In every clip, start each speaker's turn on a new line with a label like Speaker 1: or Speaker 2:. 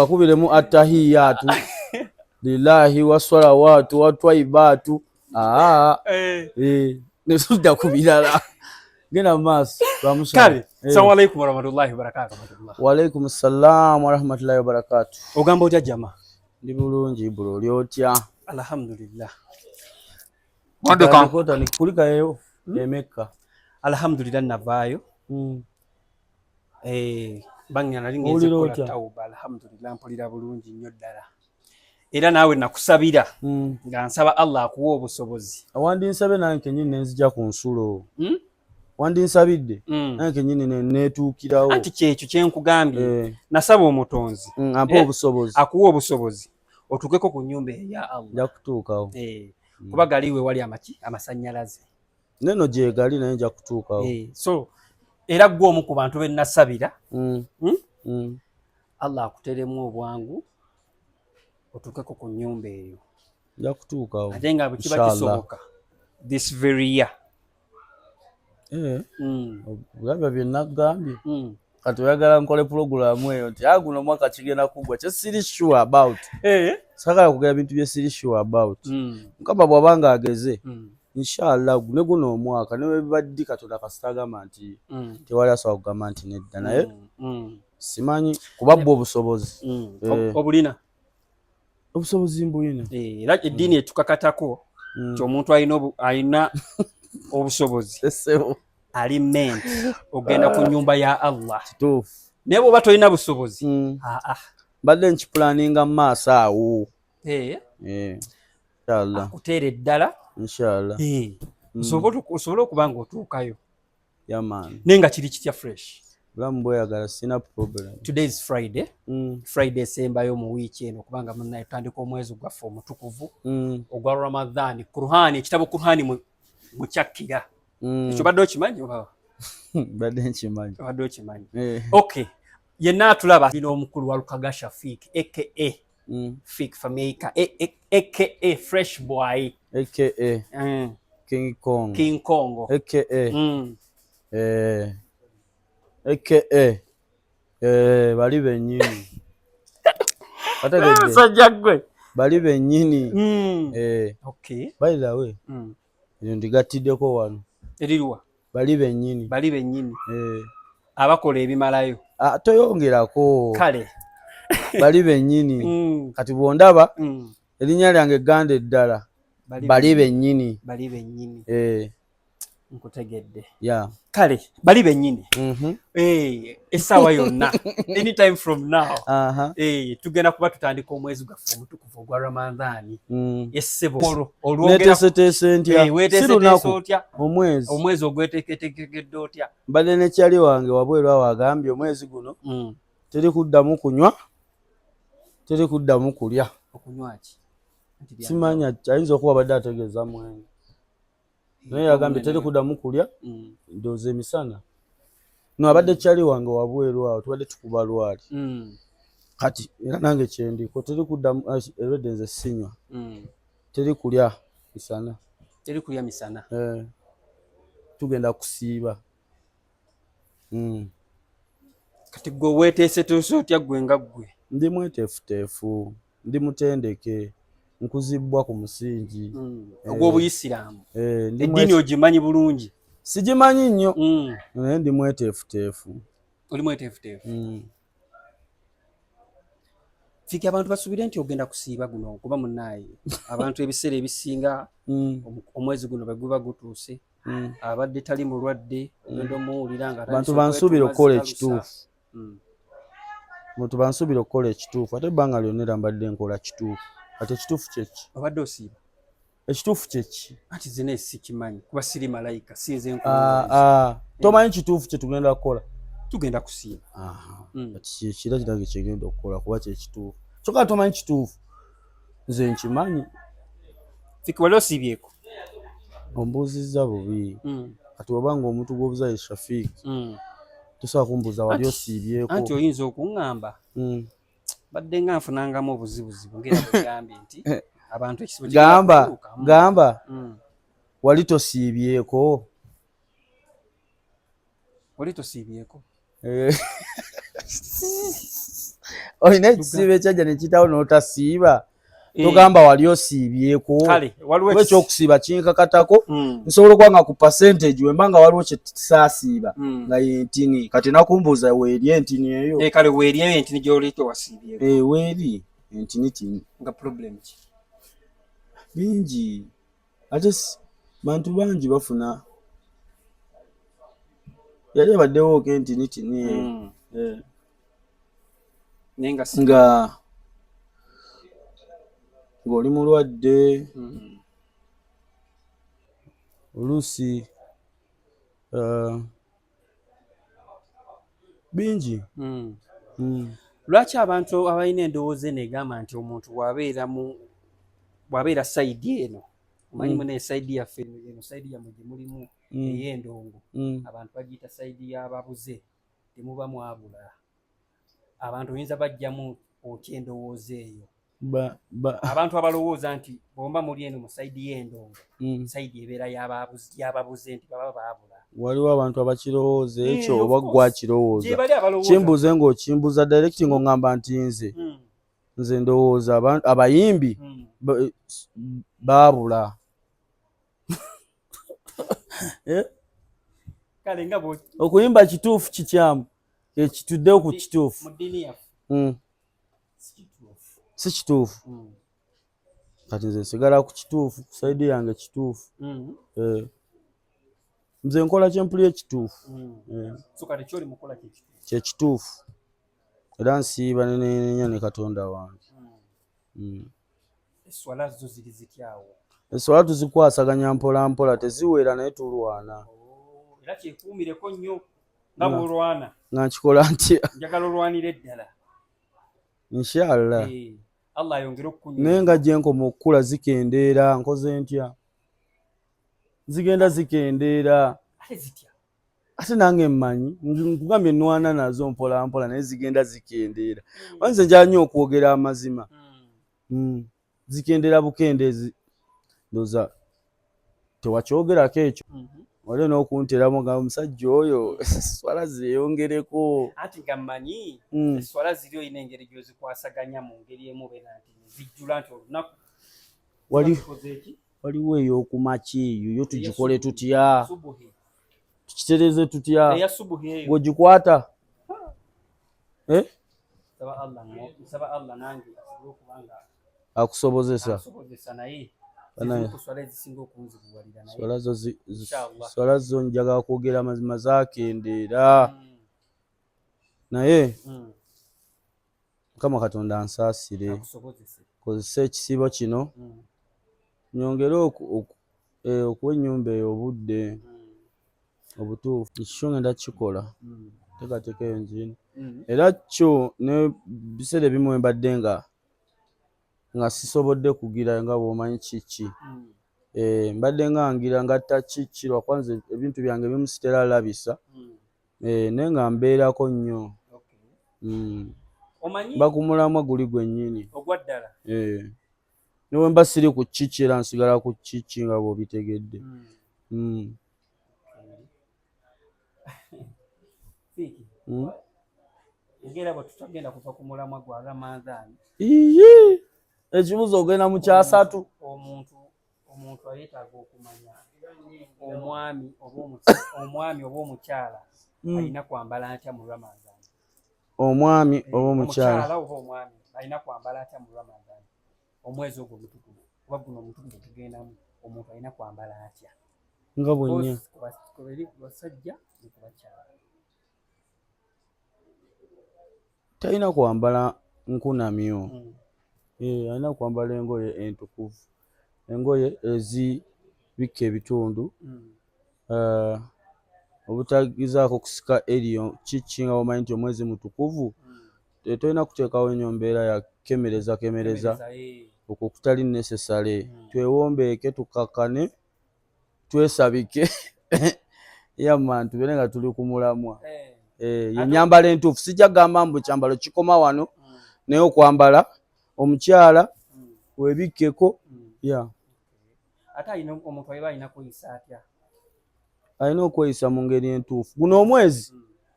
Speaker 1: Bakubiremu attahiyatu lillahi wassalawatu watwaibatu nesudda ku birala genda mu maaso
Speaker 2: kale. Assalamu alaikum warahmatullahi wabarakatuh.
Speaker 1: Wa alaikum assalam warahmatullahi wabarakatuh.
Speaker 2: Ogamba otya jama?
Speaker 1: Ndi bulungi bro, oli otya?
Speaker 2: Alhamdulillah.
Speaker 1: Kota ni kulikayo emeka.
Speaker 2: Alhamdulillah navaayo. Bangya nali ngenze kola tauba. Alhamdulillah mpulira bulungi nnyo ddala. Era naawe nakusabira nga nsaba Allah akuwa obusobozi.
Speaker 1: Awandinsabe nange nyinyi nenzija ku nsulo. Wandinsabidde nange nyinyi netuukirawo.
Speaker 2: Anti kyekyo kye nkugambye. Nasaba omutonzi
Speaker 1: ampa obusobozi.
Speaker 2: Akuwa obusobozi otuukeko ku nnyumba ya Allah.
Speaker 1: Nja kutuukawo.
Speaker 2: Kuba galiwe wali amasannyalaze.
Speaker 1: Neno gye gali naye nja kutuukawo.
Speaker 2: So era gwe omu ku bantu be nasabira Allah akuteremu obwangu otuukeko ku nnyumba eyo.
Speaker 1: Nja kutuukawo
Speaker 2: ate nga bwe kiba kisoboka this very year.
Speaker 1: Olabye bye nagambye kati oyagala nkole pulogulaamu eyo nti guno mwaka kigenda kugwa kye siri sure about. Sagala kugera bintu bye siri sure about. Mukama bw'abanga ageze inshallah ne guno omwaka ne bibaddi Katonda kasitagamba nti tewali asobola kugamba nti nedda naye simanyi kubabba obusobozi.
Speaker 2: Obulina
Speaker 1: obusobozi mbulina.
Speaker 2: Era eddiini etukakatako nti omuntu alina obusobozi alimenti ogenda ku nnyumba ya Allah.
Speaker 1: Kituufu.
Speaker 2: Naye bw'oba tolina busobozi
Speaker 1: mbadde nkipulaninga mu maaso awo. Inshallah
Speaker 2: akuteera eddala
Speaker 1: inshallah
Speaker 2: osobole okuba nga otuukayo.
Speaker 1: Yaman
Speaker 2: naye nga kiri kitya fresh.
Speaker 1: bulamu bweyagala sina problem.
Speaker 2: Today is Friday. Friday esembayo mu wiiki eno kubanga munnaye tutandika omwezi gwaffe omutukuvu ogwa Ramadhan. Qur'an, ekitabo Qur'an mukyakkira. Ekyo badde okimanyi oba?
Speaker 1: Badde nkimanyi.
Speaker 2: Badde okimanyi. Okay. Yenna atulaba bino omukulu wa Lukaga Shafiq aka Fik Famika aka Fresh Boy
Speaker 1: aka King Kong aka aka bali bennyini. Bategedde
Speaker 2: sajja gwe
Speaker 1: bali bennyini.
Speaker 2: Okay.
Speaker 1: By the way eyo ndigattiddeko wano.
Speaker 2: Eriruwa?
Speaker 1: Bali bennyini.
Speaker 2: Bali bennyini. Abakola ebimalayo.
Speaker 1: Toyongerako.
Speaker 2: Kale.
Speaker 1: Bali bennyini. Kati bw'ondaba erinnya lyange Ganda eddala. Bali bennyini.
Speaker 2: Bali bennyini. Nkutegedde. Kale bali bennyini. Essaawa yonna anytime from now tugenda kuba tutandika omwezi gwaffe omutukuvu ogwa Ramadhan. Essebo
Speaker 1: neteeseteese ntya si lunaku
Speaker 2: omwezi ogweteeketeekedde otya.
Speaker 1: mbadde ne kyali wange wabweru awo agambye omwezi guno teri kuddamu kunywa teri kuddamu kulya.
Speaker 2: Okunywa ki?
Speaker 1: Simanya ayinza okuba badde ategeeza mwenge naye yagambye teri kuddamu kulya ndowooza emisana. No abadde kyali wange wabweru awo tubadde tukuba lwali kati era nange kyendiko teri kuddamu erwedde nze sinywa teri kulya misana.
Speaker 2: Teri kulya misana.
Speaker 1: Tugenda kusiiba.
Speaker 2: Kati gwe weeteeseteese otya gwe nga ggwe?
Speaker 1: Ndi mweteefuteefu ndi mutendeke nkuzibwa ku musingi
Speaker 2: ogw'Obuyisiraamu. Eddiini ogimanyi bulungi?
Speaker 1: Sigimanyi nnyo naye ndi mweteefuteefu.
Speaker 2: Oli mweteefuteefu. Fiki abantu basuubire nti ogenda kusiiba guno kuba munnaaye abantu ebiseera ebisinga omwezi guno bwe guba gutuuse abadde tali mulwadde ogenda omuwulira nga
Speaker 1: abantu bansuubira okukola ekituufu. Abantu bansuubira okukola ekituufu ate ebbanga lyonna era mbadde nkola kituufu. Ate ekituufu kyeki?
Speaker 2: Obadde osiiba? Ekituufu kyeki? Anti zina sikimanyi kuba siri malayika sinze
Speaker 1: nkula. Tomanyi kituufu kye tugenda kukola?
Speaker 2: Tugenda kusiiba.
Speaker 1: Kira kirange kyegenda okukola kuba kyekituufu. Kyokka tomanyi kituufu. Nze nkimanyi.
Speaker 2: Fiki wali osiibyeko?
Speaker 1: Ombuuzizza bubi. Kati obanga omuntu gw'obuzayi Shafiq tosobola kumbuuza wali osiibyeko.
Speaker 2: Anti oyinza okuŋŋamba badde nga nfunangamu obuzibuzibu ng'era bwegambye nti abantu ekisibo
Speaker 1: gamba wali tosiibyeko.
Speaker 2: Wali tosiibyeko?
Speaker 1: olina ekisiiba ekyajja ne kitawo n'otasiiba togamba wali osiibyeko kuba ekyokusiiba kinkakatako nsobola okuba nga ku percentage wemba nga waliwo kyesaasiiba nga yentini kati nakumbuuza weeri entini eyo
Speaker 2: kale weeri eyo entini gyoli tewasiibyeko
Speaker 1: weeri entini tini
Speaker 2: nga problem ki
Speaker 1: bingi ate bantu bangi bafuna yali abaddewo ko entini tini eyo nga ng'oli mulwadde oluusi bingi.
Speaker 2: Lwaki abantu abalina endowooza eno egamba nti omuntu bw'abeera sayidi eno omanyi muna esayidi yaffe eno sayidi yammwe gye mulimu ey'endongo abantu bagiyita sayidi y'ababuze temuba mwabula abantu oyinza bajjamu otya endowooza eyo abantu abalowooza nti bomba muli eno mu sayidi y'endongo sayidi ebeera y'ababuze nti baba baabula
Speaker 1: waliwo abantu abakirowooza ekyo oba gwakirowooza kimbuuze ng'okimbuuza direct ng'oŋŋamba nti nze ndowooza abayimbi baabula okuyimba kituufu kikyamu ekituddewo ku kituufu si kituufu kati nze nsigala ku kituufu ku sayidi yange kituufu nze nkola kyempulira ekituufu kyekituufu era nsiiba nenenya ne Katonda wange.
Speaker 2: Eswala zo ziri zityawo
Speaker 1: eswala tuzikwasaganya mpola mpola teziwera naye tulwana
Speaker 2: era kyekuumireko nnyo nga bw'olwana
Speaker 1: nga nkikola ntya
Speaker 2: njagala olwanira eddala
Speaker 1: inshallah
Speaker 2: Allah ayongere okukunywa
Speaker 1: naye nga gye nkoma okukula zikendeera nkoze ntya zigenda zikendeera ate nange mmanyi nkugambye nnwana nazo mpola mpola naye zigenda zikendeera wanze njala nnyo okwogera amazima zikendeera bukendeezi ndoza tewakyogerako ekyo wali n'okunteramu nga omusajja oyo swala zeeyongereko
Speaker 2: anti nga mmanyi eswala ziri olina engeri gy'ozikwasaganya mu ngeri emu beera nti zijjula nti olunaku
Speaker 1: waliwo ey'okumaki eyo yo tugikole tutya tukitereze tutya bw'ogikwata akusobozesa swala zo njagala kwogera mazima zakendeera naye Mukama Katonda ansaasire kozesa ekisiibo kino nyongere okuwa ennyumba eyo obudde obutuufu ekisho ngenda kukikola teekateeka eyo nzino era kyo ne biseera ebimu mbadde nga sisobodde kugira nga bw'omanyi kiki mbadde ngangira ngatta kiki lwakwanza ebintu byange ebimu sitera labisa naye nga mbeerako nnyo bakumulamwa guli gwennyini ne bwe mba siri ku kiki era nsigala ku kiki nga bw'obitegedde. Ekibuzo ogenda mu kyasatu
Speaker 2: omuntu ayetaaga okumanya omwami oba omukyala alina kwambala atya mu Ramadan.
Speaker 1: Omwami oba omukyala
Speaker 2: oba omwami alina kwambala atya mu Ramadan omwezi ogwo mutukuvu oba guno omutukuvu tugendamu omuntu alina kwambala atya
Speaker 1: nga bwennya
Speaker 2: basajja ne ku bakyala
Speaker 1: talina kwambala nkunamyo alina kwambala engoye entukuvu engoye ezibikka ebitundu obutagizaako kusika eriyo kiki nga omanyi nti omwezi mutukuvu tolina kuteekawo nnyo mbeera ya kemereza okwo kutali necessary twewombeeke tukakkane twesabike yamma tubeere nga tuli ku mulamwa yennyambala entuufu sijja kugamba mbu kyambalo kikoma wano naye okwambala omukyala webikkeko
Speaker 2: ate alina omuntu ayeba alina kweyisa atya
Speaker 1: alina okweyisa mu ngeri entuufu guno omwezi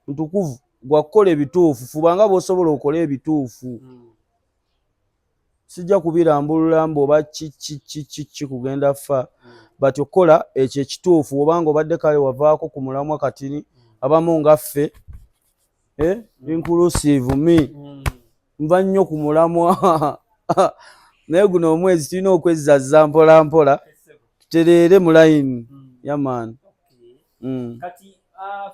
Speaker 1: mutukuvu gwakukola ebituufu fubanga bw'osobola okola ebituufu sijja kubirambulula mbu oba ki kugenda fa bati okola ekyo ekituufu obanga obadde kale wavaako ku mulamwa katini abamu nga ffe inclusive me nva nnyo ku mulamwa naye guno omwezi tulina okwezizazza mpola mpola tutereere mu layini yaman
Speaker 2: kati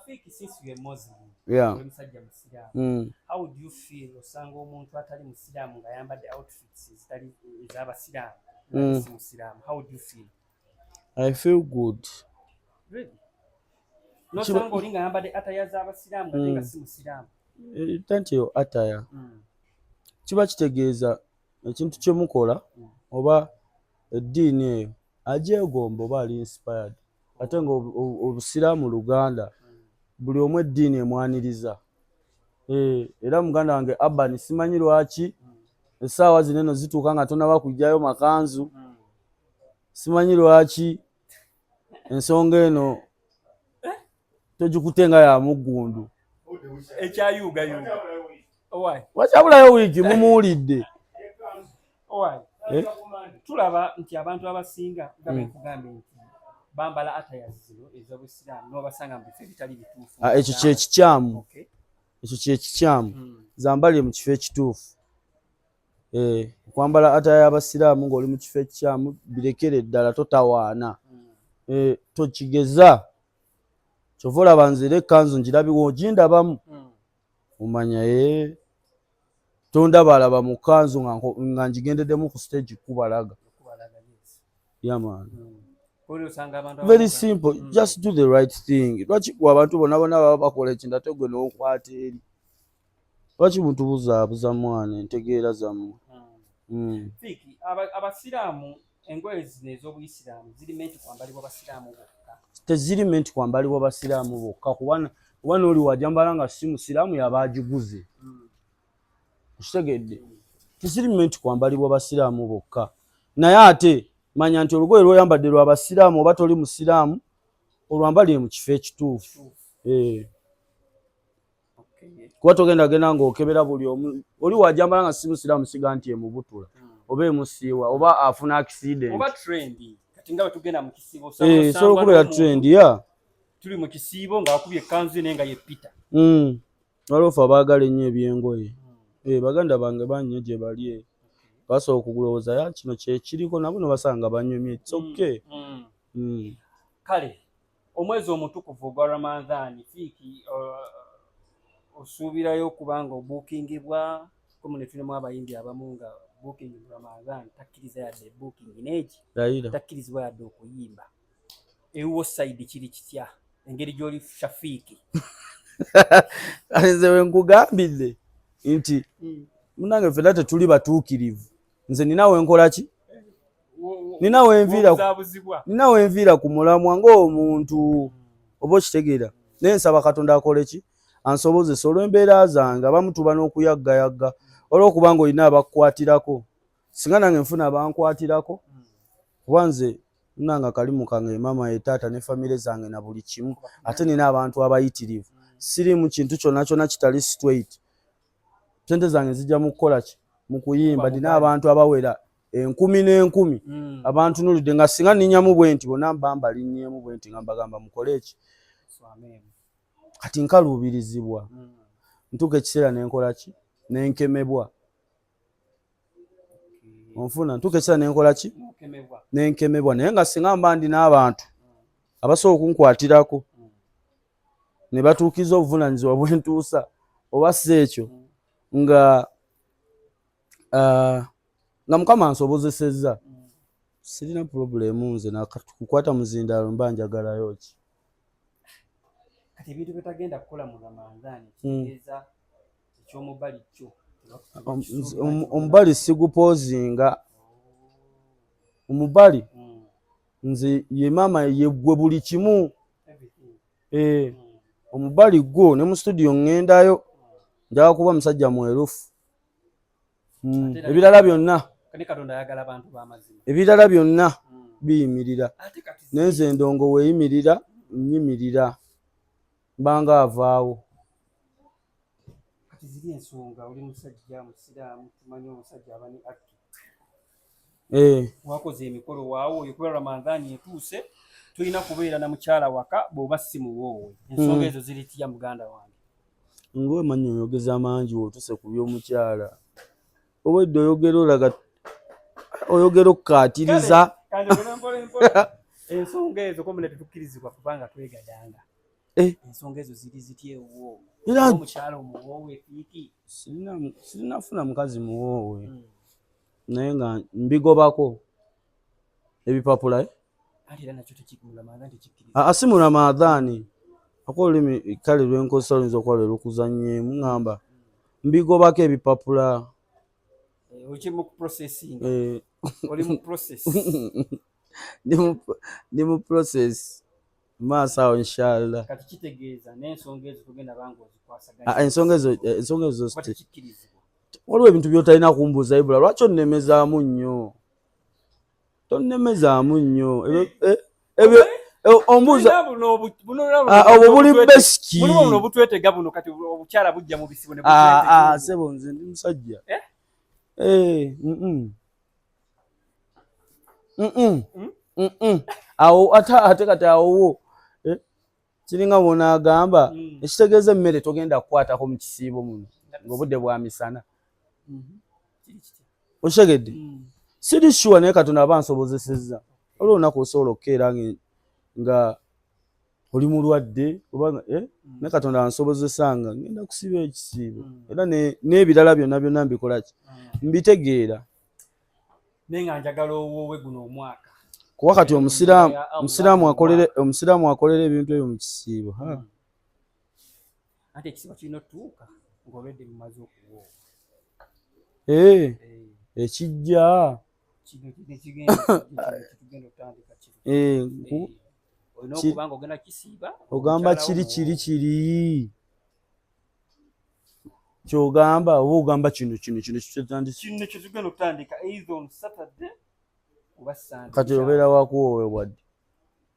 Speaker 2: Fiki since you are Muslim omusajja musiraamu how would you feel osanga omuntu atali musiraamu nga yambadde outfits ezitali ez'abasiraamu si musiraamu how would you feel?
Speaker 1: I feel good.
Speaker 2: Really? Nosanga oli nga yambadde ataya z'abasiraamu ate nga si musiraamu
Speaker 1: tanti yo ataya kiba kitegeeza ekintu kye mukola oba eddiini eyo agyegomba oba ali inspired ate nga obusiraamu Luganda buli omu eddiini emwaniriza era muganda wange Abban simanyi lwaki essaawa zino eno zituuka nga tonaba kujjayo makanzu simanyi lwaki ensonga eno togikutenga ya muggundu
Speaker 2: ekyayuugayuuga
Speaker 1: wakyabulayo wiiki mumuwulidde
Speaker 2: tulaba nti abantu abasinga nga bekugambye nti bambala ataya zino ez'obusiraamu n'obasanga mu bifo ebitali bituufu
Speaker 1: ekyo kyekikyamu ekyo kyekikyamu zambale mu kifo ekituufu okwambala ataya y'abasiraamu ng'oli mu kifo ekikyamu birekere ddala totawaana tokigeza kyova olaba nze era ekkanzu ngirabiwo ogindabamu omanya tondabalaba mu kkanzu nga ngigendeddemu ku stage kubalaga yaman very simple just do the right thing lwaki abantu bonna baba bakola ekintu ate gwe n'okwata eri lwaki mutubuzaabuza mwana entegeera zammwe
Speaker 2: abasiraamu engoye zino ez'obuyisiraamu ziri menti kwambalibwa basiraamu bokka
Speaker 1: teziri menti kwambalibwa basiraamu bokka kuba n'oli wajambala nga si musiraamu yaba agiguze kitegedde teziri menti kwambalibwa basiraamu bokka naye ate manya nti olugoye lw'oyambadde lwa basiraamu oba toli musiraamu olwambalire mu kifo ekituufu kuba togenda ng'okebera buli omu oli wajambala nga si musiraamu siga nti emubutula oba emusiiwa oba afuna accident
Speaker 2: oba trendi kati nga bwetugenda mu kisiibo
Speaker 1: sobola okubeera trendi
Speaker 2: tuli mu kisiibo nga wakubye ekkanzu ene nga yepita
Speaker 1: waliwo fe abaagala ennyo ebyengoye baganda bange bannyo gye bali basobola okugulowooza ya kino kyekiriko nabo basanga banyumye kitsoke
Speaker 2: kale omwezi omutukuvu ogwa Ramadhan Fiki osuubirayo okubanga obuukingibwa komu ne tulemu abayimbi abamu nga booking Ramadhan takkiriza yadde booking neeki takkirizibwa yadde okuyimba ewuwo side kiri kitya engeri gy'oli Shafiiki
Speaker 1: nze we nkugambidde nti munange ffenna tetuli batuukirivu nze ninawe nkola ki ninawe enviira ku mulamwa ng'omuntu oba okitegeera naye nsaba Katonda akole ki ansobozesa olw'embeera zange abamu tuba n'okuyaggayagga olw'okubanga olina abakukwatirako singa nange nfuna abankwatirako kuba nze nanga akalimu kange mama ye taata ne famire zange na buli kimu ate nina abantu abayitirivu siri mu kintu kyonna kyonna kitali straight sente zange zijja mu kukola ki mu kuyimba nina abantu abawera 10 n'enkumi abantu nuludde nga singa ninnyamu bwe nti bonna mbamba linnyeemu bwe nti nga mbagamba mukole eki kati nkaluubirizibwa ntuuka ekiseera nenkola ki nenkemebwa onfuna ntuuka ekiseera nenkola ki nenkemebwa naye nga singa mba ndi n'abantu abasobola okunkwatirako ne batuukiza obuvunaanyizibwa bwe ntuusa oba si ekyo nga Mukama ansobozesezza sirina problemu nze nakukwata muzindaalo mba njagalayo ki
Speaker 2: kati ebintu byetagenda kukola mu Ramadhan kitegeeza eky'omubali kyo omubali sigupoozinga omubali nze ye maama ye gwe buli kimu omubali gwo ne mu studio ŋŋendayo njagala kuba musajja mwerufu ebirala byonna ebirala byonna biyimirira nenze ndongo weeyimirira nnyimirira mbanga avaawo kati ziri ensonga oli musajja musiraamu tumanyi omusajja abani akki wakoze emikolo waawo oyo kuba Ramadhaani etuuse tulina kubeera na mukyala waka bw'oba si muwoowe ensonga ezo ziritya muganda wange
Speaker 1: ngowe manyi oyogeza mangi wotuse ku by'omukyala obwedde oyogera olaga oyogera okukatiriza
Speaker 2: ensonga ezo komune tetukkirizibwa kubanga twegadanga ensonga ezo ziri zityewo omukyala omuwoowe fiiki
Speaker 1: sirinafuna mukazi muwoowe naye nga mbigobako ebipapula si mu Ramadhaani ako olulimi kale lwenkozesa oluyinza okuba lwe lukuzanyeemu ŋŋamba mbigobako ebipapula ndi mu process maaso awo inshallah ensonga ezo waliwo ebintu by'otalina kumbuuza ibula lwaki onnemezaamu nnyo tonnemezaamu nnyo ombuuza obwo buli besiki sebo nze ndi musajja awo ate kati awowo kiringa bwonaagamba ekitegeeza emmere togenda kukwatako mu kisiibo muno ng'obudde bwa misana okitegedde siri sure naye Katonda aba nsobozesezza olwo olunaku osobola okukeera nga oli mulwadde naye Katonda ansobozesanga ngenda kusiba ekisiibo era n'ebirala byonna mbikolaki mbitegeera
Speaker 2: naye nga njagala owoowe guno omwaka
Speaker 1: kuba kati omusiraamu akolera ebintu ebyo mu kisiibo
Speaker 2: ate ekisiibo kirina otuuka ng'obedde mumaze okuwoowa
Speaker 1: ekijja ogamba kiri kyogamba oba ogamba kino
Speaker 2: kyetugenda okutandika either on Saturday oba Sunday
Speaker 1: kati obeera wakuwoowe wadde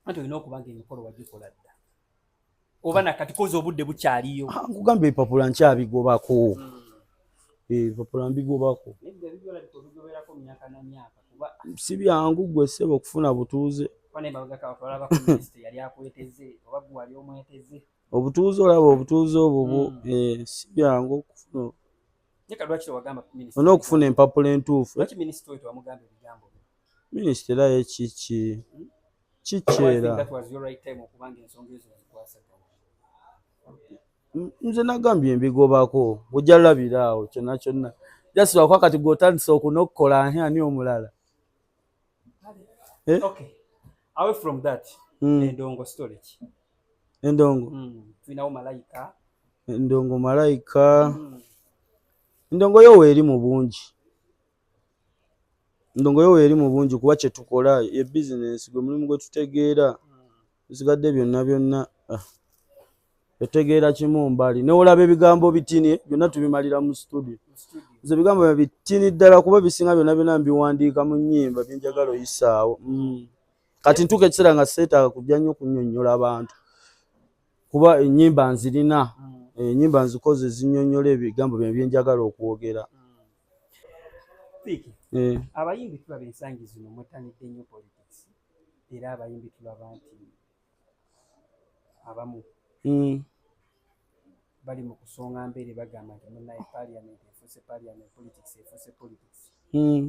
Speaker 2: anti olina okuba nga emikolo wagikola dda oba nakati koza obudde bukyaliyo
Speaker 1: nkugamba ebipapula nkyabigobako ebipapula mbigobako si byangu gwe ssebo okufuna butuuze obutuuze olaba obutuuze obwo si byangu okufuna olina okufuna empapula entuufu minisitera ye kikyera nze nagambye mbigobako ojja labira awo kyonna kyonna jasibakwa kati gw'otandisa okunokukola ani omulala
Speaker 2: away from that endongo story tulinawo malayika
Speaker 1: endongo malayika endongo yo weeri mu bungi kuba kyetukola ye bizinesi gwe mulimu gwe tutegeera bisigadde byonna otegeera kimu mbali neolaba ebigambo bitini byonna tubimalira mu studio nze ebigambo bitini ddala kuba bisinga byonna mbiwandiika mu nnyimba byenjagala oyisaawo kati ntuuka ekiseera nga seetaaga kujja nnyo kunnyonnyola abantu kuba ennyimba nzirina ennyimba nzikoze zinnyonnyola ebigambo byenjagala okwogera
Speaker 2: abayimbi tulaba ensangi zino mwettanidde nnyo politics era abayimbi tulaba nti abamu bali mu kusonga mbere bagamba nti munaye parliament efuuse parliament politics efuuse politics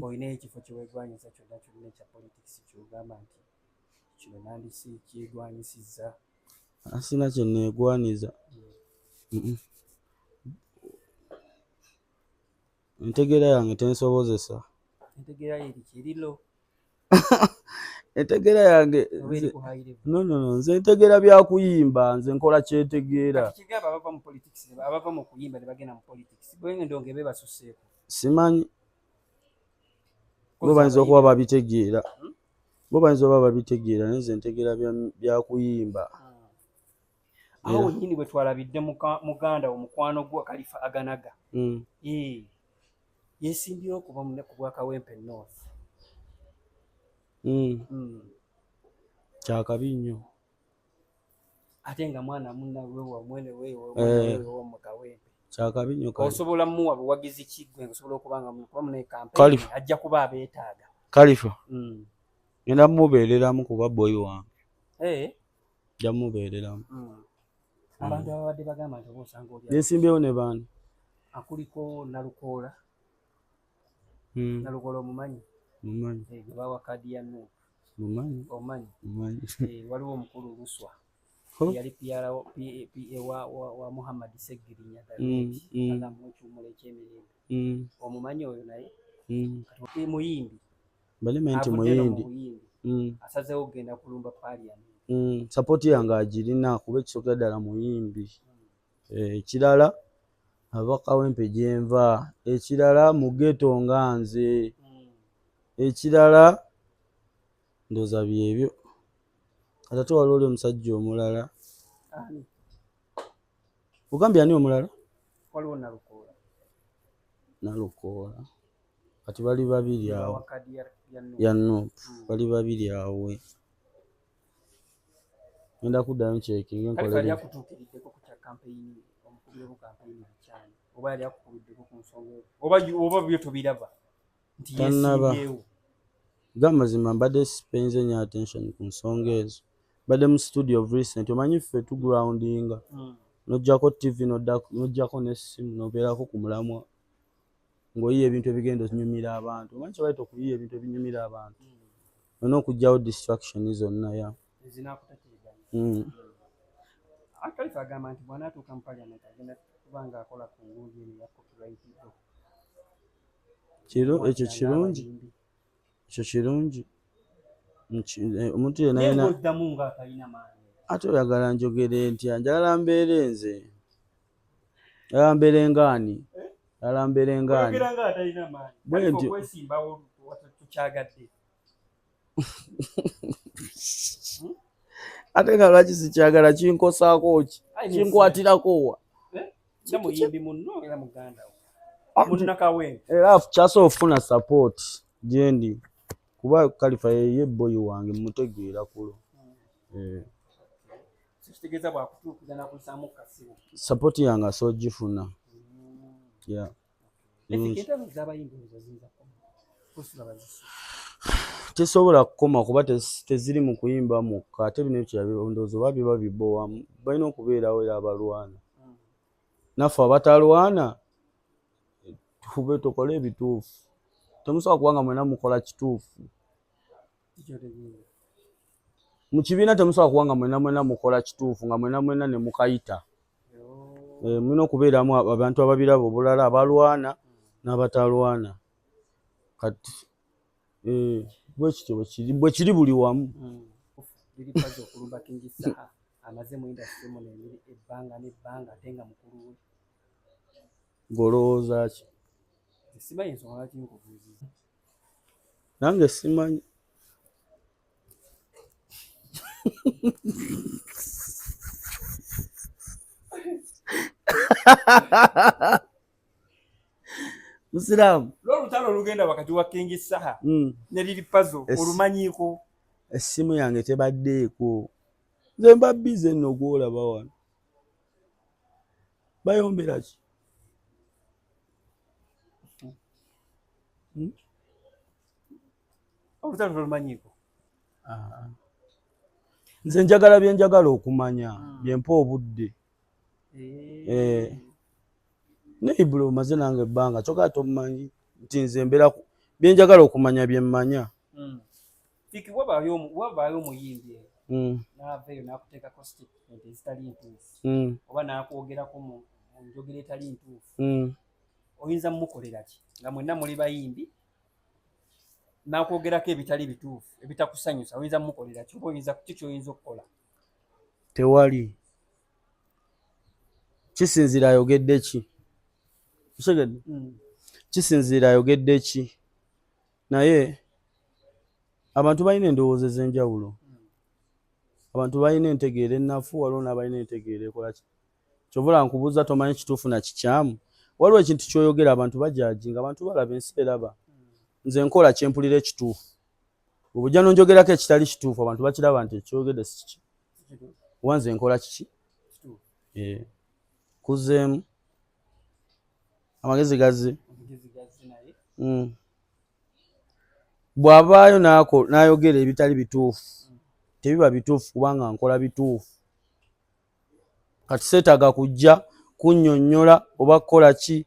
Speaker 2: olina ekifo kyeweegwanyisa kyonna ekya politics kyogamba nti kino nandisi kyegwanyisizza
Speaker 1: asina kyeneegwaniza entegeera yange tensobozesa
Speaker 2: entegeera ye kirilo
Speaker 1: entegeera yange nze entegeera byakuyimba nze nkola kyetegeera
Speaker 2: kigamba abava mu politics abava mu kuyimba ne bagenda mu politics bwendonge bebasuseeko
Speaker 1: simanyi bo bayinza okuba babitegeera naye nze entegeera byakuyimba
Speaker 2: awo nyini bwe twalabidde muganda omukwano gwa Kalifa Aganaga yeesimbyewo okuva ku Bwakawempe North
Speaker 1: kyakabi nnyo
Speaker 2: ate nga mwana munnawe wamwene weewo mu Kawempe
Speaker 1: kyakabi nnyo kale.
Speaker 2: Osobola muwa buwagizi ki gwe osobola okubanga mu campaign ajja kuba abeetaaga.
Speaker 1: Khalifa. Ngenda mubeereramu kuba boy wange. Nja mubeereramu.
Speaker 2: Abantu ababadde bagamba nti osanga oli.
Speaker 1: Nesimbyewo ne baani?
Speaker 2: Akuliko Nalukoola. Nalukoola omumanyi?
Speaker 1: Mumanyi.
Speaker 2: Gwe bawa kkaadi ya Nuupu.
Speaker 1: Mumanyi.
Speaker 2: Omanyi?
Speaker 1: Mumanyi.
Speaker 2: Waliwo omukulu Luswa. Yali PA wa Muhammad Seggirinya agamu ekyumula ekyemirembe. Omumanyi oyo naye? Muyimbi.
Speaker 1: Balimenti Muyindi.
Speaker 2: Asazeewo okugenda kulumba Parliament.
Speaker 1: Sapoti yange agirina kuba ekisooka ddala Muyimbi. Ekirala ava Kawempe gye nva, ekirala mu ghetto nga nze, ekirala ndowooza byebyo. Ate waliwo oli omusajja omulala. Ogambye ani omulala?
Speaker 2: Waliwo Nalukoola.
Speaker 1: Nalukoola. Kati bali babiri awo. Ya Nuupu. Bali babiri awo. Ngenda kuddayo ncekinge nkolere.
Speaker 2: Kale yakutuukiriddeko ku kya campaign omukubireko campaign bikyani. Oba yali akukubiddeko ku nsonga oba byo tobiraba nti yesimbyewo. Gamazima
Speaker 1: mbadde sipenze nnyo attention ku nsonga ezo. Mbadde mu studio of recent omanyi ffe tugroundinga. Nojjako TV nojjako n'essimu nobeerako ku mulamwa ng'oyiya ebintu ebigenda onyumira abantu. Omanyi kye bayita okuyiya ebintu ebinyumira abantu. Olina okuggyawo distraction zonna ya.
Speaker 2: Khalifa agamba nti bw'anaatuuka mu Parliament agenda kuba ng'akola ku nguudo eno ya copyright.
Speaker 1: Ekyo kirungi. Ekyo kirungi. Omuntu yenna yenna
Speaker 2: oddamu ng'atalina maanyi.
Speaker 1: Ate oyagala njogere ntya? Njagala mbeere nze. Njagala mbeere ngaani? Njagala mbeere ngaani?
Speaker 2: Oyogera ng'atalina maanyi. Bwe ntyo okwesimbawo tukyagadde.
Speaker 1: Ate nga lwaki sikyagala kinkosaako ki? Kinkwatirako wa?
Speaker 2: Muyimbi munno era muganda wo. Munnakawempe.
Speaker 1: Era kyasobola okufuna support gye ndi. Kuba Khalifa ye boy wange mutegeera kulo.
Speaker 2: Kitegeeza bwakutuukiza nakusaamu kasibo.
Speaker 1: Support yange asobola gifuna.
Speaker 2: Ekitabo z'abayimbi ezo kusula
Speaker 1: tesobola kukoma kuba teziri mu kuyimba mukka. Ate bino ndowooza oba biba bibowamu. Balina okubeerawo era abalwana. Naffe abatalwana tube tukole ebituufu. Temusobola kubanga mwena mukola kituufu. Mu kibiina temusobola kubanga mwena mukola kituufu nga mwena ne mukayita. Mulina okubeeramu abantu ababirabo obulala abalwana n'abatalwana. Kati bwe kiri buli wamu.
Speaker 2: Liripazo okulumba King Saha amaze mu industry mu ebbanga n'ebbanga ate nga mukulu we.
Speaker 1: Golowooza ki?
Speaker 2: Simanyi ensonga lwaki nkubuuziza.
Speaker 1: Nange simanyi. Musiraamu.
Speaker 2: Lw'olutalo olugenda wakati wa King Saha ne Liripazo olumanyiiko.
Speaker 1: Essimu yange tebaddeeko. Nze mba bize nno gw'olaba wano. Bayombera ki?
Speaker 2: Olutalo olumanyiiko.
Speaker 1: Nze njagala bye njagala okumanya byempa obudde. Neibula omaze nange ebbanga kyokka tomumanyi nti nze mbeera bye njagala okumanya bye mmanya.
Speaker 2: Fiki wabaayo omuyimbi n'aveeyo n'akuteekako statement ezitali ntuufu oba n'akwogerako mu njogera etali ntuufu, oyinza mumukolera ki nga mwenna muli bayimbi n'akwogerako ebitali bituufu ebitakusanyusa? Oyinza mumukolera ki oba oyinza ki ky'oyinza okukola?
Speaker 1: Tewali. Kisinziira ayogedde ki? Kisegedde? Kisinziira ayogedde ki? Naye abantu balina endowooza ez'enjawulo. Abantu balina entegeera ennafu, waliwo n'abalina entegeera ekola ki? Kyovula nkubuuza tomanyi kituufu na kikyamu. Waliwo ekintu ky'oyogera abantu bajajinga, abantu balaba ensi eraba. Nze nkola kye mpulira ekituufu. Obujja n'onjogerako ekitali kituufu abantu bakiraba nti ekyogedde si kiki. Oba nze nkola kiki? Kuzeemu. amagezi gazze bw'avaayo n'ayogera ebitali bituufu tebiba bituufu kubanga nkola bituufu kati seetaaga kujja kunnyonnyola oba kukola ki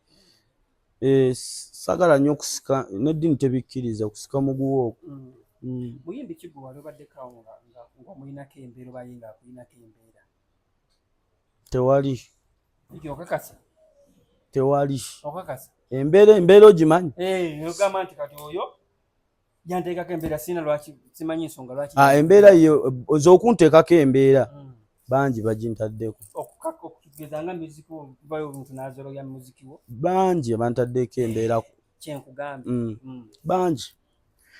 Speaker 1: sagala nnyo okusika n'eddiini tebikkiriza okusika muguwa ogwo.
Speaker 2: Muyimbi ki gwe wali obaddeko nga mulinako embeera oba ye ng'akulinako embeera?
Speaker 1: Tewali.
Speaker 2: Okakasa?
Speaker 1: Tewali.
Speaker 2: Okakasa?
Speaker 1: Embeera ogimanyi?
Speaker 2: Ogamba nti kati oyo janteekako embeera sina lwaki simanyi nsonga lwaki.
Speaker 1: Embeera yo oza okunteekako embeera bangi bagintaddeko.
Speaker 2: Okugeza nga muziki wo vayo omuntu n'azologya muziki wo? Bangi
Speaker 1: bantaddeko embeera.
Speaker 2: Kyenkugambye.
Speaker 1: Bangi.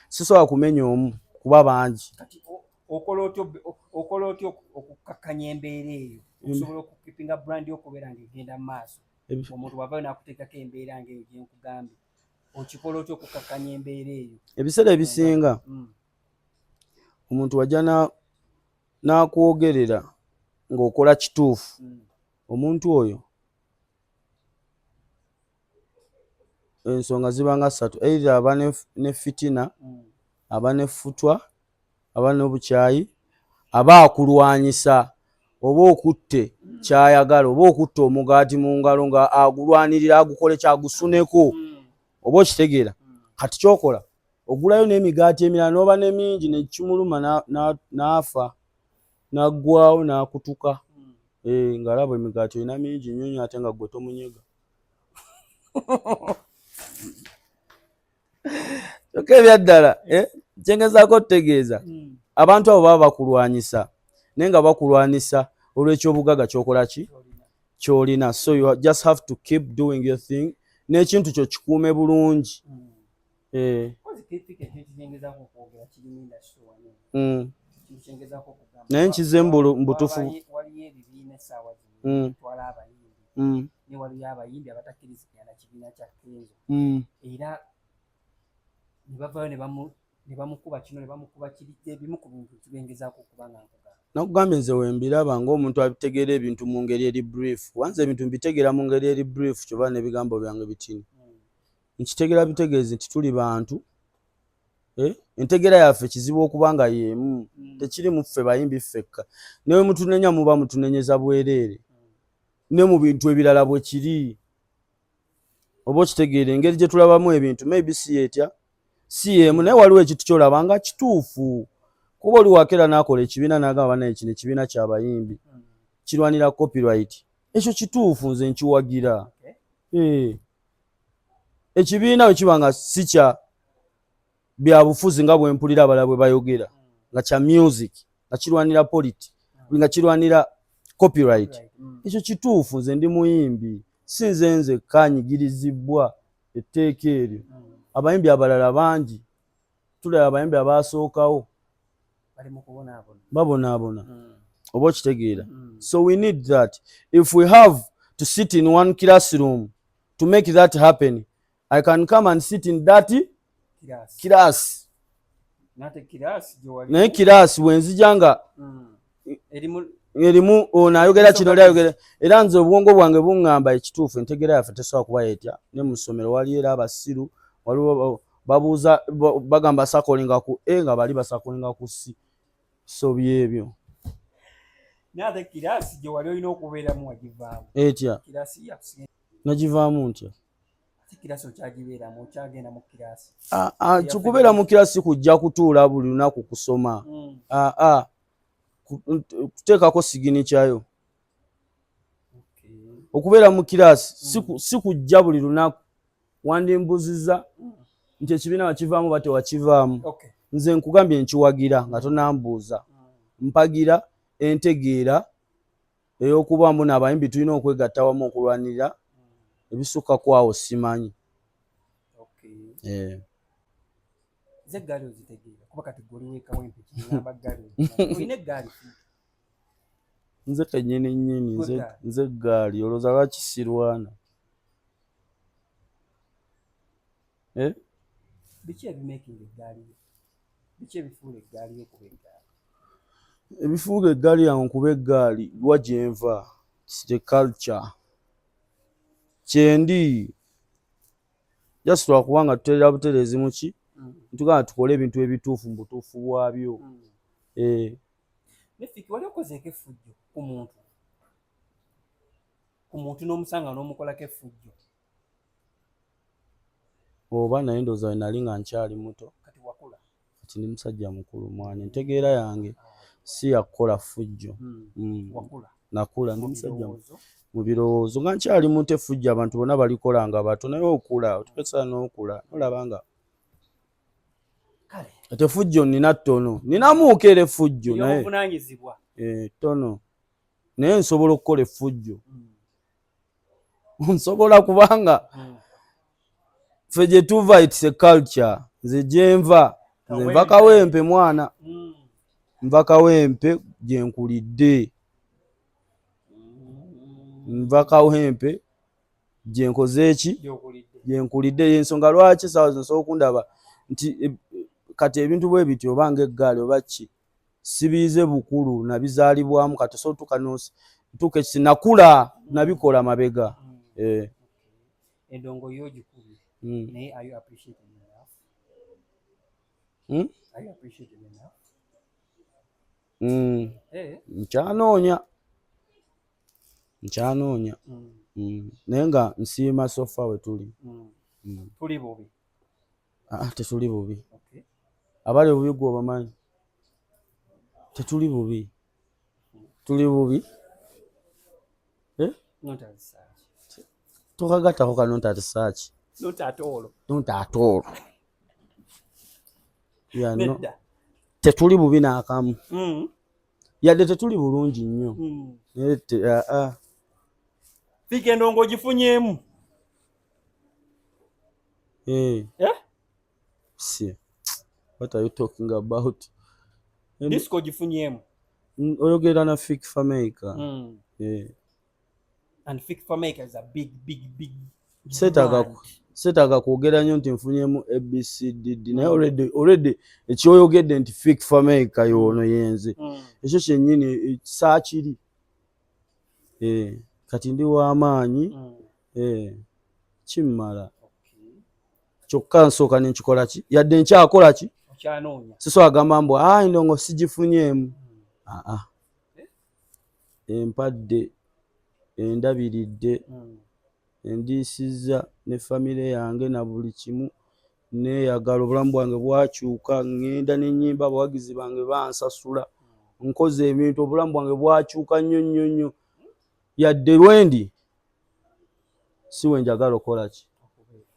Speaker 1: Sisobola kumenya omu kuba bangi.
Speaker 2: Kati okola otya okukakkanya embeera eyo okusobola okukipinga brand y'okubeera ng'egenda mu maaso? Omuntu wavayo n'akuteekako embeera ng'eyo gye nkugambye okikola otya okukakkanya embeera eyo?
Speaker 1: Ebiseera ebisinga omuntu wajja n'akwogerera ng'okola kituufu omuntu oyo ensonga ziba nga ssatu either aba ne fitina aba ne ffutwa aba n'obukyayi aba akulwanyisa oba okutte kyayagala oba okutta omugaati mu ngalo nga agulwanirira agukole kyagusuneko oba okitegeera kati kyokola ogulayo n'emigaati emirala n'oba ne mingi nekimuluma n'afa n'aggwawo n'akutuka ng'alaba emigaati olina mingi nnyo ate nga ggwe tomunyega. Kyokka ebyaddala kyengezaako otutegeeza abantu abo baba bakulwanyisa naye nga bakulwanyisa olw'ekyobugaga kyokola ki kyolina, so you just have to keep doing your thing n'ekintu kyo kikuume bulungi. Naye nkize mbutufu
Speaker 2: waliyo ebibiina essaawa bitwala abayimbi ne waliyo abayimbi abatakkiriziganya na kibiina kya Kenzo era ne bavaayo ne bamukuba kino ne bamukuba kiri ebimu ku bintu kibengezaako okuba nga nkugamba.
Speaker 1: Nakugambye nze wembiraba ng'omuntu abitegeera ebintu mu ngeri eri brief. Wanze ebintu mbitegeera mu ngeri eri brief kyoba n'ebigambo byange bitini. Nkitegeera bitegeezi nti tuli bantu. Entegeera yaffe kizibu okuba nga y'emu. Tekiri mu ffe bayimbi ffekka. Ne bwe mutunenya muba mutunenyeza bwereere. Ne mu bintu ebirala bwe kiri. Oba okitegeera engeri gye tulabamu ebintu maybe si etya si y'emu naye waliwo ekintu ky'olaba nga kituufu. Kuba oli wakeera n'akola ekibiina n'agamba naye kino ekibiina ky'abayimbi kirwanira copyright. Ekyo kituufu nze nkiwagira. Ekibiina bwe kiba nga si kya byabufuzi nga bwe mpulira abalala bwe bayogera nga kya music nga kirwanira politi nga kirwanira copyright ekyo kituufu nze ndi muyimbi si nze kanyigirizibwa etteeka eryo. Abayimbi abalala bangi tulaba abayimbi abasookawo babonaabona oba okitegeera. So we need that. If we have to sit in one classroom to make that happen, I can come and sit in that class. Naye kiraasi wenzija nga erimu ono ayogera kino oli ayogera era nze obwongo bwange buŋŋamba ekituufu entegeera yaffe tesobola kuba yetya. Ne mu ssomero waliyo era abasiru waliwo babuuza bagamba sakolinga ku nga bali basakolinga ku C. So byebyo.
Speaker 2: Naye kiraasi gye wali olina okubeeramu wagivaamu
Speaker 1: etya nagivaamu ntya?
Speaker 2: Kiraasi okyagibeeramu okyagenda mu kiraasi?
Speaker 1: Kikubeera mu kiraasi kujja kutuula buli lunaku kusoma. Kuteekako sigini kyayo. Okubeera mu kiraasi si kujja buli lunaku. Wandimbuziza nti ekibiina wakivaamu bate wakivaamu. Nze nkugambye nkiwagira nga tonambuuza. Mpagira entegeera ey'okubaamu n'abayimbi tulina okwegatta wamu okulwanirira ebisukka kwawo simanyi.
Speaker 2: Nze eggaali ozitegeera kuba kati gwe weka wempe kinyamba ggaali olina eggaali?
Speaker 1: Nze kennyini nnyini nze eggaali olowooza lwaki sirwana?
Speaker 2: Biki ebimakinga eggaali yo? Biki ebifuula eggaali yo kuba eggaali?
Speaker 1: Ebifuuga eggaali yange kuba eggaali lwa gye nva the culture kyendi just lwakubanga tuteerera butereezi muki ntugamba tukole ebintu ebituufu mu butuufu bwabyo.
Speaker 2: Nefiki wali okozeeko effujjo ku muntu n'omusanga n'omukolako effujjo
Speaker 1: oba naye ndowooza nali nga nkyali muto
Speaker 2: kati wakula
Speaker 1: kati ndi musajja mukulu mwana entegeera yange si yakukola ffujjo. Nakula ndi musajja mu birowoozo nga nkyali muto effujjo abantu bonna balikola nga bato naye okula otupesa n'okula nolaba nga ate effujjo nina ttono ninamuuka era effujjo naye ttono naye nsobola okukola effujjo nsobola kubanga ffe gye tuva it's a culture. Nze gyenva nze nva Kawempe mwana nva Kawempe gye nkulidde nva Kawempe gye nkoze eki gye nkulidde y'ensonga lwaki saawa zino nsobola okundaba nti kati ebintu bwe bityo oba ng'eggaali oba ki sibiize bukulu nabizaalibwamu kati so tuka ekisi nakula nabikola mabega.
Speaker 2: Endongo yo gikubye naye are you appreciating enough? Are you appreciating enough?
Speaker 1: Nkyanoonya naye nga nsiima sofa we tuli
Speaker 2: tuli bubi
Speaker 1: tetuli bubi abali bubi gwe obamanyi tetuli bubi tuli bubi tokagattako ka not at search
Speaker 2: not at all
Speaker 1: tetuli bubi n'akamu yadde tetuli bulungi nnyo
Speaker 2: Fika endongo ogifunyeemu
Speaker 1: what are you talking about?
Speaker 2: Disco ogifunyeemu
Speaker 1: oyogera na Fik Fameka
Speaker 2: and Fik Fameka is a big
Speaker 1: seetaaga kwogera nnyo nti nfunyeemu ABCDD naye already ekyoyogedde nti Fik Fameka yoono yenze ekyo kyennyini saakiri kati ndi w'amaanyi kimmala kyokka nsooka nenkikola ki yadde nkyakola ki siso agamba mbu endongo sigifunyeemu empadde endabiridde endiisizza ne famire yange na buli kimu neeyagala obulamu bwange bwakyuka ŋŋenda n'ennyimba abawagizi bange bansasula nkoze ebintu obulamu bwange bwakyuka nnyo yadde lwendi si we njagala okola ki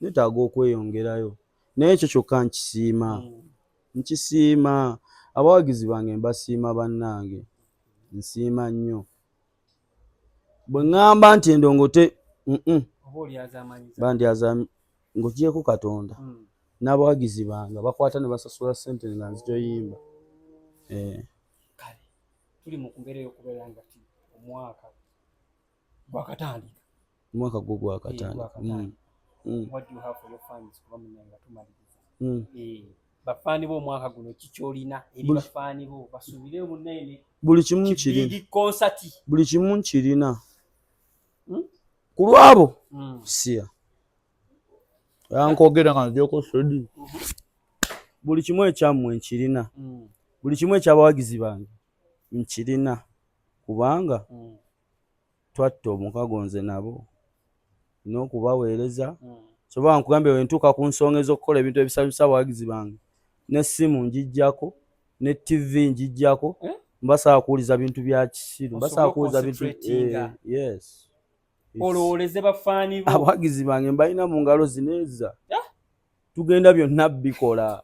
Speaker 1: neetaaga okweyongerayo naye ekyo kyokka nkisiima abawagizi bange mbasiima bannange nsiima nnyo bwe ŋŋamba nti endongote bandyaza ng'ogyeko Katonda n'abawagizi bange bakwata ne basasula ssente nga nzitoyimba.
Speaker 2: Kale tuli mu mbeera y'okubeera nga omwaka gwakatandika
Speaker 1: omwaka gwo gwakatandika.
Speaker 2: What do you have for your fans kuba munnanga tumaliriza bafaani b'omwaka guno kikyolina eri bafaani bo basuubire munene
Speaker 1: buli kimu nkirina ku lwabo siya yankogera nga ngyeko sodi buli kimu ekyammwe nkirina buli kimu ekyabawagizi bange nkirina kubanga twatta omukago nze nabo n'okubaweereza sobola nkugambe wentuuka ku nsonga ez'okukola ebintu ebisanyusa abawagizi bange n'essimu ngijjako ne TV ngijjako mbasaba kuwuliza bintu bya kisiru mbasaba kuwuliza bintu
Speaker 2: olowoleze bafaani bo
Speaker 1: abawagizi bange mbalina mu ngalo zineeza tugenda byonna bikola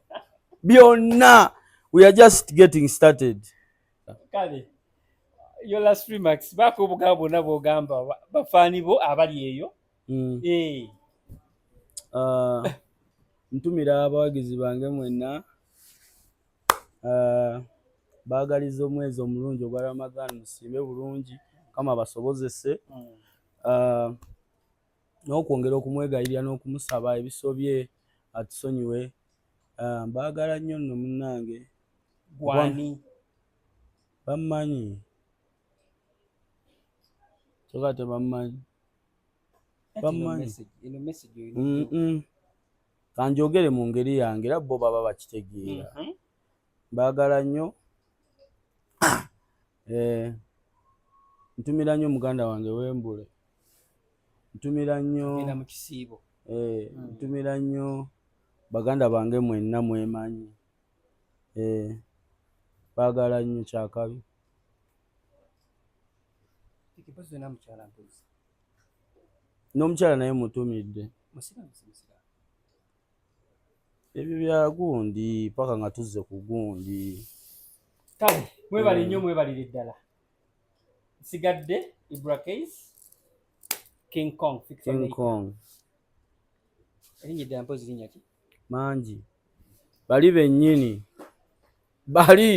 Speaker 1: byonna we are just getting started.
Speaker 2: Kale your last remarks baako obugambo bonna bw'ogamba bafaani bo abali eyo
Speaker 1: ntumira abawagizi bange mwenna baagaliza omwezi omulungi ogwa Ramadan musimbe bulungi kama basobozese n'okwongera okumwegayirira n'okumusaba ebisobye atusonyiwe mbaagala nnyo nno munnange
Speaker 2: gwani
Speaker 1: bammanyi kyokka tebammanyi kanjogere mu ngeri yange era bo baba bakitegeera. Baagala nnyo ntumira nnyo muganda wange Wembule, ntumira nnyo
Speaker 2: mu kisiibo,
Speaker 1: ntumira nnyo baganda bange mwenna mwemanyi, baagala nnyo Kyakabi. N'omukyala naye mutumidde ebyo bya gundi paka nga tuzze ku gundi.
Speaker 2: Kale mwebale nnyo, mwebalire ddala. Nsigadde Ibra Case, King Kong. Erinnya eddala mpozi linnya ki?
Speaker 1: Mangi bali bennyini bali